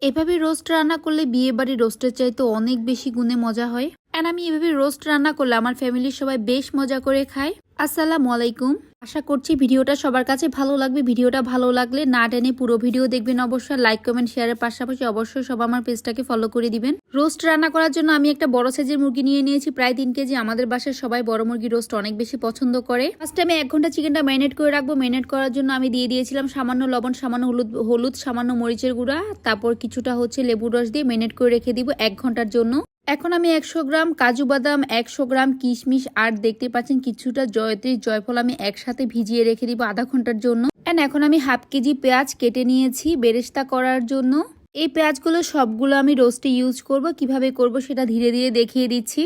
এভাবে রোস্ট রান্না করলে বিয়ে বাড়ির রোস্টের চাইতে অনেক বেশি গুণে মজা হয়। এন্ড আমি এভাবে রোস্ট রান্না করলে আমার ফ্যামিলির সবাই বেশ মজা করে খায়। আসসালামু আলাইকুম। আশা করছি ভিডিওটা সবার কাছে ভালো লাগবে। ভিডিওটা ভালো লাগলে না টেনে পুরো ভিডিও দেখবেন অবশ্যই। লাইক কমেন্ট শেয়ারের পাশাপাশি অবশ্যই সব আমার পেজটাকে ফলো করে দিবেন। রোস্ট রান্না করার জন্য আমি একটা বড় সাইজের মুরগি নিয়ে নিয়েছি, প্রায় 3 কেজি। আমাদের বাসায় সবাই বড় মুরগি রোস্ট অনেক বেশি পছন্দ করে। ফার্স্টে আমি 1 ঘন্টা চিকেনটা ম্যারিনেট করে রাখবো। ম্যারিনেট করার জন্য আমি দিয়ে দিয়েছিলাম সামান্য লবণ, সামান্য হলুদ, সামান্য মরিচের গুঁড়া, তারপর কিছুটা লেবুর রস দিয়ে ম্যারিনেট করে রেখে দিব 1 ঘন্টার জন্য। এখন আমি 100 গ্রাম কাজু বাদাম, 100 গ্রাম কিশমিশ আর দেখতে পাচ্ছেন কিছুটা জয়ত্রী, জয়ফল আমি একসাথে ভিজিয়ে রেখে দিব আধা ঘন্টার জন্য। এন্ড এখন আমি হাফ কেজি পেঁয়াজ কেটে নিয়েছি বেরেস্তা করার জন্য। এই পেঁয়াজগুলো সবগুলো আমি রোস্টে ইউজ করব। কিভাবে করব সেটা ধীরে ধীরে দেখিয়ে দিচ্ছি।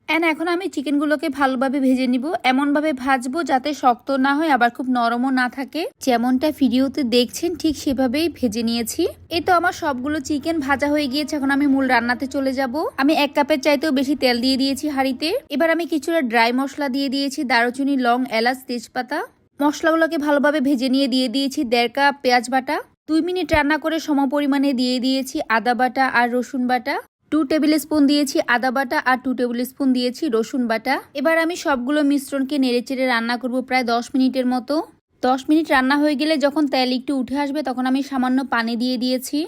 এন্ড এখন আমি চিকেনগুলোকে ভালোভাবে ভেজে নিব। এমনভাবে ভাজবো যাতে শক্ত না হয় আবার খুব নরমও না থাকে। যেমনটা ভিডিওতে দেখছেন ঠিক সেভাবেই ভেজে নিয়েছি। এই তো আমার সবগুলো চিকেন ভাজা হয়ে গিয়েছে। এখন আমি মূল রান্নাতে চলে যাব। আমি 1 কাপের চাইতেও বেশি তেল দিয়ে দিয়েছি হাঁড়িতে। এবার আমি কিছুটা ড্রাই মশলা দিয়ে দিয়েছি, দারুচিনি, লং, এলাচ, তেজপাতা। মশলাগুলোকে ভালোভাবে ভেজে নিয়ে দিয়ে দিয়েছি 1.5 কাপ পেঁয়াজ বাটা। 2 মিনিট রান্না করে সমপরিমাণে দিয়ে দিয়েছি আদা বাটা আর রসুন বাটা। 2 টেবিল স্পুন দিয়েছি আদা বাটা আর 2 টেবিল স্পুন দিয়েছি রসুন বাটা। এবার আমি সবগুলো মিশ্রণকে নেড়েচেড়ে রান্না করব প্রায় 10 মিনিটের মতো। 10 মিনিট রান্না হয়ে গেলে যখন তেল একটু উঠে আসবে তখন আমি সামান্য পানি দিয়ে দিয়েছি,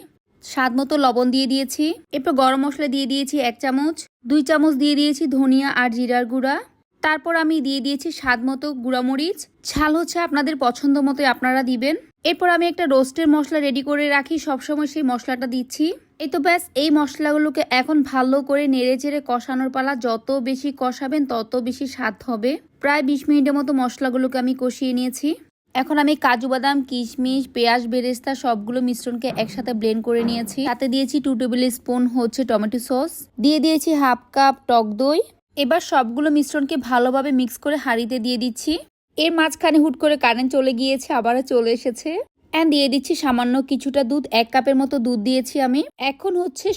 স্বাদ মতো লবণ দিয়ে দিয়েছি। এরপর গরম মশলা দিয়ে দিয়েছি 1 চামচ, 2 চামচ দিয়ে দিয়েছি ধনিয়া আর জিরার গুঁড়া। তারপর আমি দিয়ে দিয়েছি স্বাদ মতো গুঁড়ামরিচ। ঝাল আপনাদের পছন্দ মতো আপনারা দিবেন। এরপর আমি একটা রোস্টের মশলা রেডি করে রাখি, সবসময় সেই মশলাটা দিচ্ছি। এই তো ব্যাস, এই মশলাগুলোকে এখন ভালো করে নেড়েচেড়ে কষানোর পালা। যত বেশি কষাবেন তত বেশি স্বাদ হবে। প্রায় 20 মিনিটের মতো মশলাগুলোকে আমি কষিয়ে নিয়েছি। এখন আমি কাজু বাদাম, কিশমিশ, পেঁয়াজ, বেরেস্তা সবগুলো মিশ্রণকে একসাথে ব্লেন্ড করে নিয়েছি। তাতে দিয়েছি 2 টেবিল স্পুন টমেটো সস, দিয়ে দিয়েছি হাফ কাপ টক দই। এবার সবগুলো মিশ্রণকে ভালোভাবে মিক্স করে হাঁড়িতে দিয়ে দিচ্ছি। এর মাঝখানে হুট করে কারেন্ট চলে গিয়েছে, আবারও চলে এসেছে। এন্ড দিয়ে দিচ্ছি সামান্য কিছুটা দুধ, 1 কাপের মতো দুধ দিয়েছি আমি। এখন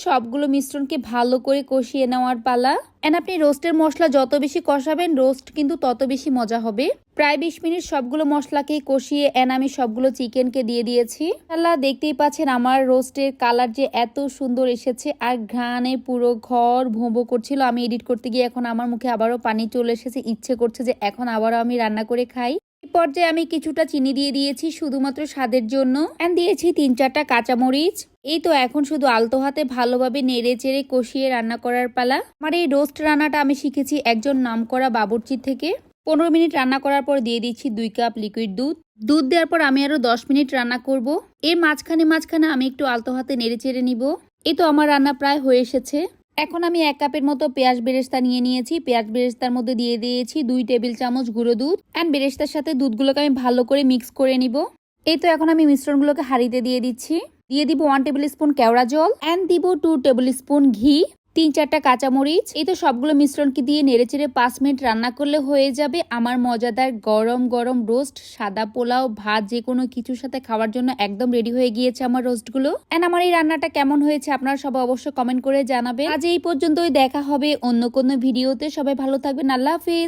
সবগুলো মিশ্রণকে ভালো করে কষিয়ে নেওয়ার পালা। এন্ড আপনি রোস্টের মশলা যত বেশি কষাবেন রোস্ট কিন্তু তত বেশি মজা হবে। প্রায় 20 মিনিট সবগুলো মশলাকে কষিয়ে আমি সবগুলো চিকেনকে দিয়ে দিয়েছি। আল্লাহ, দেখতেই পাচ্ছেন আমার রোস্টের কালার যে এত সুন্দর এসেছে আর ঘ্রাণে পুরো ঘর ভোঁ করছিল। আমি এডিট করতে গিয়ে এখন আমার মুখে আবারও পানি চলে এসেছে, ইচ্ছে করছে যে এখন আবারও আমি রান্না করে খাই। পর্যায়ে আমি কিছুটা চিনি দিয়ে দিয়েছি শুধুমাত্র স্বাদের জন্য। এন্ড দিয়েছি 3-4টা কাঁচামরিচ। এই তো এখন শুধু আলতো হাতে ভালোভাবে নেড়ে চেড়ে কষিয়ে রান্না করার পালা। আমার এই রোস্ট রান্নাটা আমি শিখেছি একজন নামকরা বাবুর্চি থেকে। 15 মিনিট রান্না করার পর দিয়ে দিচ্ছি 2 কাপ লিকুইড দুধ। দুধ দেওয়ার পর আমি আরো 10 মিনিট রান্না করব। এর মাঝখানে আমি একটু আলতো হাতে নেড়ে চেড়ে নিব। এই তো আমার রান্না প্রায় হয়ে এসেছে। এখন আমি 1 কাপের মতো পেঁয়াজ বেরেস্তা নিয়ে নিয়েছি। পেঁয়াজ বেরেস্তার মধ্যে দিয়ে দিয়েছি 2 টেবিল চামচ গুঁড়ো দুধ। এন্ড বেরেস্তার সাথে দুধগুলোকে আমি ভালো করে মিক্স করে নিব। এই তো এখন আমি মিশ্রণগুলোকে হাঁড়িতে দিয়ে দিচ্ছি। দিয়ে দিব 1 টেবিল স্পুন কেওড়া জল। এন্ড দিব 2 টেবিল স্পুন ঘি, 3-4টা কাঁচামরিচ। এই তো সবগুলো মিশ্রণকে দিয়ে নেড়েচেড়ে 5 মিনিট রান্না করলে হয়ে যাবে আমার মজাদার গরম গরম রোস্ট। সাদা পোলাও, ভাত, যে কোনো কিছুর সাথে খাওয়ার জন্য একদম রেডি হয়ে গিয়েছে আমার রোস্টগুলো। এন্ড আমার এই রান্নাটা কেমন হয়েছে আপনারা সবাই অবশ্যই কমেন্ট করে জানাবেন। আজ এই পর্যন্তই, দেখা হবে অন্য কোনো ভিডিওতে। সবাই ভালো থাকবেন, আল্লাহ হাফিজ।